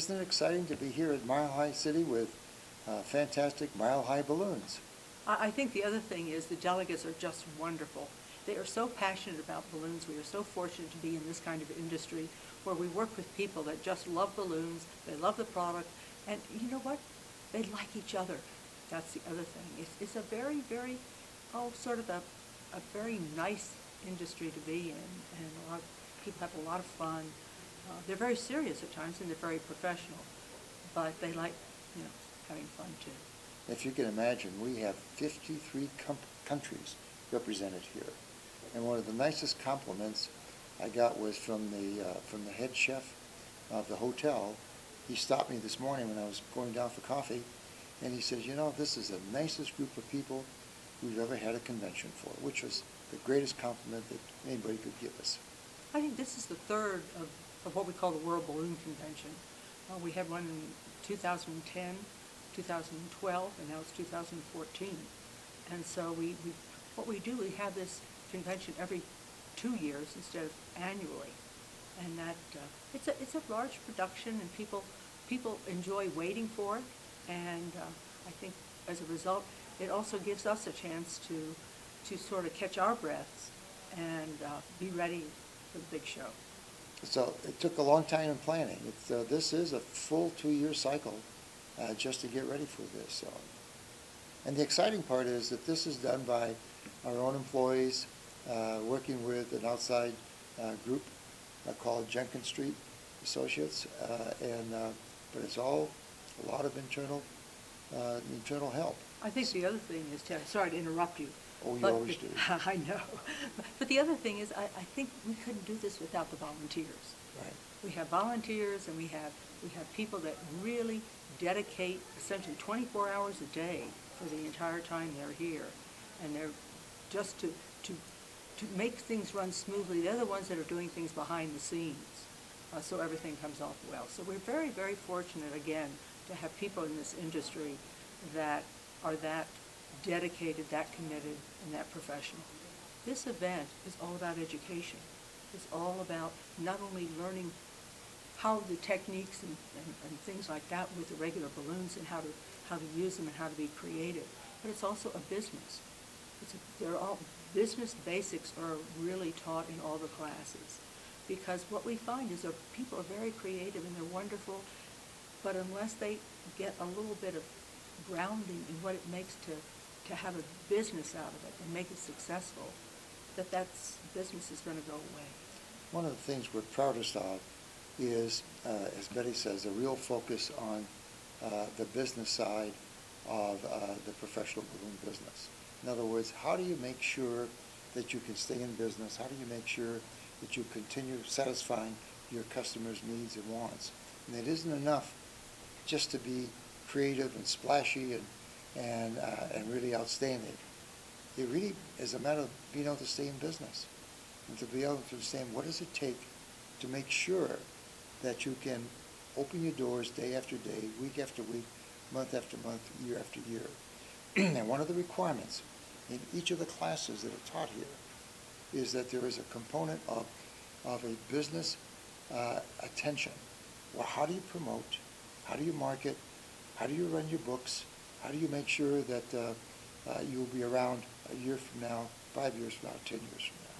isn't it exciting to be here at Mile High City with fantastic Mile High balloons? I think the other thing is the delegates are just wonderful. They are so passionate about balloons. We are so fortunate to be in this kind of industry where we work with people that just love balloons, they love the product, and you know what? They like each other. That's the other thing. It's a very, very, sort of a very nice industry to be in, and a lot of people have a lot of fun. They're very serious at times, and they're very professional, but they like, having fun too. If you can imagine, we have 53 countries represented here. And one of the nicest compliments I got was from the head chef of the hotel. He stopped me this morning when I was going down for coffee, and he says, this is the nicest group of people we've ever had a convention for, which was the greatest compliment that anybody could give us. I think this is the third of what we call the World Balloon Convention. We had one in 2010, 2012, and now it's 2014. And so what we do, we have this convention every 2 years instead of annually. And that it's a large production, and people enjoy waiting for it. And I think as a result, it also gives us a chance to sort of catch our breaths and be ready for the big show. So it took a long time in planning. This is a full 2-year cycle just to get ready for this. So. And the exciting part is that this is done by our own employees working with an outside group called Jenkins Street Associates, but it's all a lot of internal help. I think the other thing is, Ted, sorry to interrupt you. Oh, you always do. I know. But the other thing is, I think we couldn't do this without the volunteers. Right. We have volunteers, and we have people that really dedicate essentially 24 hours a day for the entire time they're here. And they're just to make things run smoothly. They're the ones that are doing things behind the scenes, so everything comes off well. So we're very, very fortunate, again, to have people in this industry that are that dedicated, that committed, and that professional. This event is all about education. It's all about not only learning how the techniques and things like that with the regular balloons and how to use them and how to be creative, but it's also a business. They're all business basics are really taught in all the classes, because what we find is that people are very creative and they're wonderful, but unless they get a little bit of grounding in what it makes to have a business out of it and make it successful, that's business is going to go away. One of the things we're proudest of is, as Betty says, a real focus on the business side of the professional balloon business. In other words, how do you make sure that you can stay in business? How do you make sure that you continue satisfying your customers' needs and wants? And it isn't enough just to be creative and splashy and really outstanding. It really is a matter of being able to stay in business and to be able to understand what does it take to make sure that you can open your doors day after day, week after week, month after month, year after year. And one of the requirements in each of the classes that are taught here is that there is a component of a business attention. Well, how do you promote? How do you market? How do you run your books? How do you make sure that you'll be around a year from now, 5 years from now, 10 years from now?